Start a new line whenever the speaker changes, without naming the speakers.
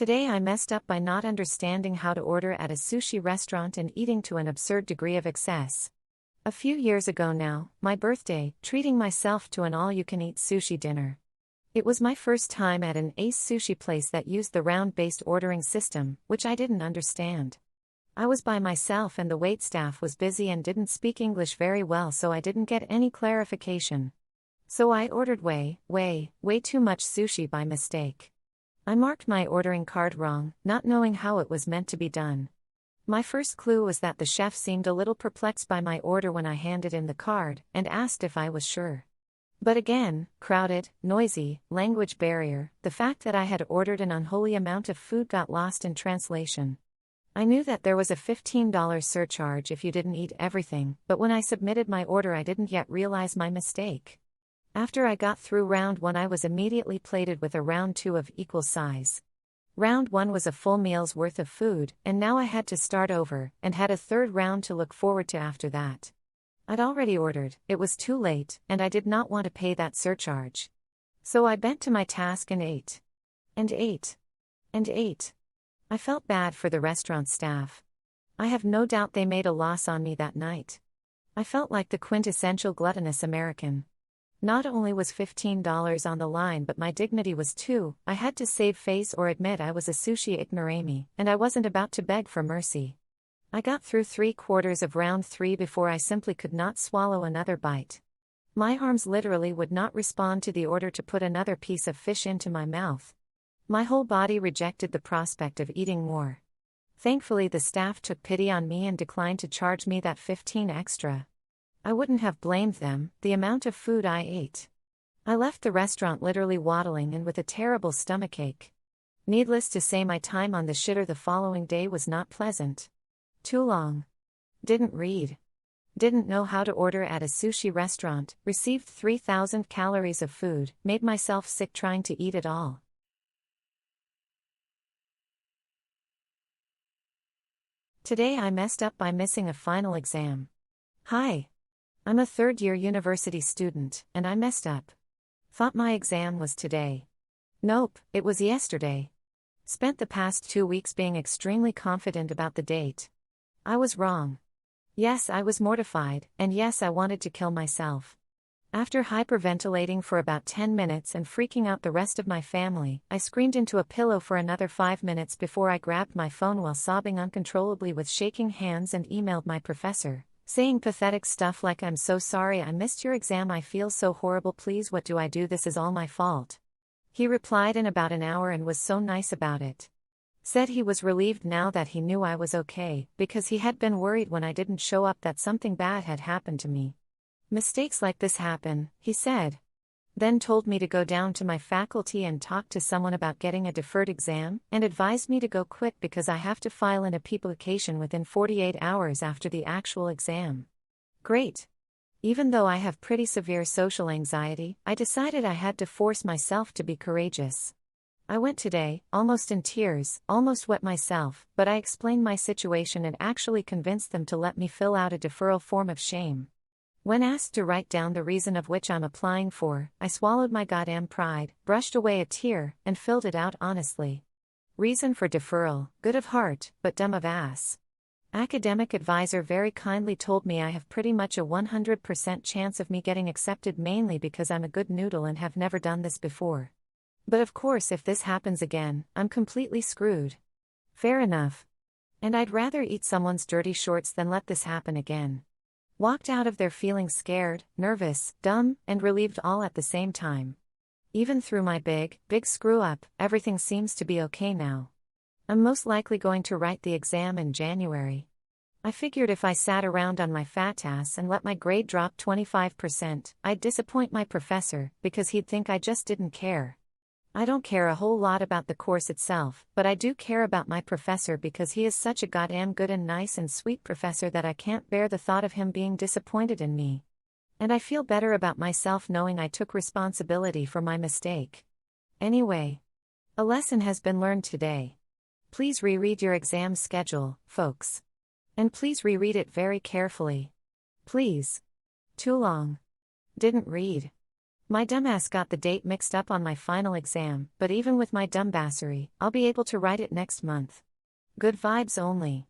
Today I messed up by not understanding how to order at a sushi restaurant and eating to an absurd degree of excess. A few years ago now, my birthday, treating myself to an all-you-can-eat sushi dinner. It was my first time at an ace sushi place that used the round-based ordering system, which I didn't understand. I was by myself and the waitstaff was busy and didn't speak English very well, so I didn't get any clarification. So I ordered way too much sushi by mistake. I marked my ordering card wrong, not knowing how it was meant to be done. My first clue was that the chef seemed a little perplexed by my order when I handed in the card, and asked if I was sure. But again, crowded, noisy, language barrier, the fact that I had ordered an unholy amount of food got lost in translation. I knew that there was a $15 surcharge if you didn't eat everything, but when I submitted my order I didn't yet realize my mistake. After I got through round 1 I was immediately plated with a round 2 of equal size. Round 1 was a full meal's worth of food, and now I had to start over, and had a third round to look forward to after that. I'd already ordered, it was too late, and I did not want to pay that surcharge. So I bent to my task and ate. And ate. And ate. I felt bad for the restaurant staff. I have no doubt they made a loss on me that night. I felt like the quintessential gluttonous American. Not only was $15 on the line but my dignity was too. I had to save face or admit I was a sushi ignoramus, and I wasn't about to beg for mercy. I got through 3/4 of round 3 before I simply could not swallow another bite. My arms literally would not respond to the order to put another piece of fish into my mouth. My whole body rejected the prospect of eating more. Thankfully the staff took pity on me and declined to charge me that $15 extra. I wouldn't have blamed them, the amount of food I ate. I left the restaurant literally waddling and with a terrible stomachache. Needless to say my time on the shitter the following day was not pleasant. Too long. Didn't read. Didn't know how to order at a sushi restaurant, received 3,000 calories of food, made myself sick trying to eat it all. Today I messed up by missing a final exam. Hi. I'm a third-year university student, and I messed up. Thought my exam was today. Nope, it was yesterday. Spent the past 2 weeks being extremely confident about the date. I was wrong. Yes, I was mortified, and yes, I wanted to kill myself. After hyperventilating for about 10 minutes and freaking out the rest of my family, I screamed into a pillow for another 5 minutes before I grabbed my phone while sobbing uncontrollably with shaking hands and emailed my professor, saying pathetic stuff like, "I'm so sorry I missed your exam, I feel so horrible, please what do I do, this is all my fault." He replied in about an hour and was so nice about it. Said he was relieved now that he knew I was okay, because he had been worried when I didn't show up that something bad had happened to me. Mistakes like this happen, he said. Then told me to go down to my faculty and talk to someone about getting a deferred exam, and advised me to go quick because I have to file an application within 48 hours after the actual exam. Great. Even though I have pretty severe social anxiety, I decided I had to force myself to be courageous. I went today, almost in tears, almost wet myself, but I explained my situation and actually convinced them to let me fill out a deferral form of shame. When asked to write down the reason of which I'm applying for, I swallowed my goddamn pride, brushed away a tear, and filled it out honestly. Reason for deferral, good of heart, but dumb of ass. Academic advisor very kindly told me I have pretty much a 100% chance of me getting accepted, mainly because I'm a good noodle and have never done this before. But of course if this happens again, I'm completely screwed. Fair enough. And I'd rather eat someone's dirty shorts than let this happen again. Walked out of there feeling scared, nervous, dumb, and relieved all at the same time. Even through my big screw-up, everything seems to be okay now. I'm most likely going to write the exam in January. I figured if I sat around on my fat ass and let my grade drop 25%, I'd disappoint my professor, because he'd think I just didn't care. I don't care a whole lot about the course itself, but I do care about my professor because he is such a goddamn good and nice and sweet professor that I can't bear the thought of him being disappointed in me. And I feel better about myself knowing I took responsibility for my mistake. Anyway, a lesson has been learned today. Please reread your exam schedule, folks. And please reread it very carefully. Please. Too long. Didn't read. My dumbass got the date mixed up on my final exam, but even with my dumbbassery, I'll be able to write it next month. Good vibes only.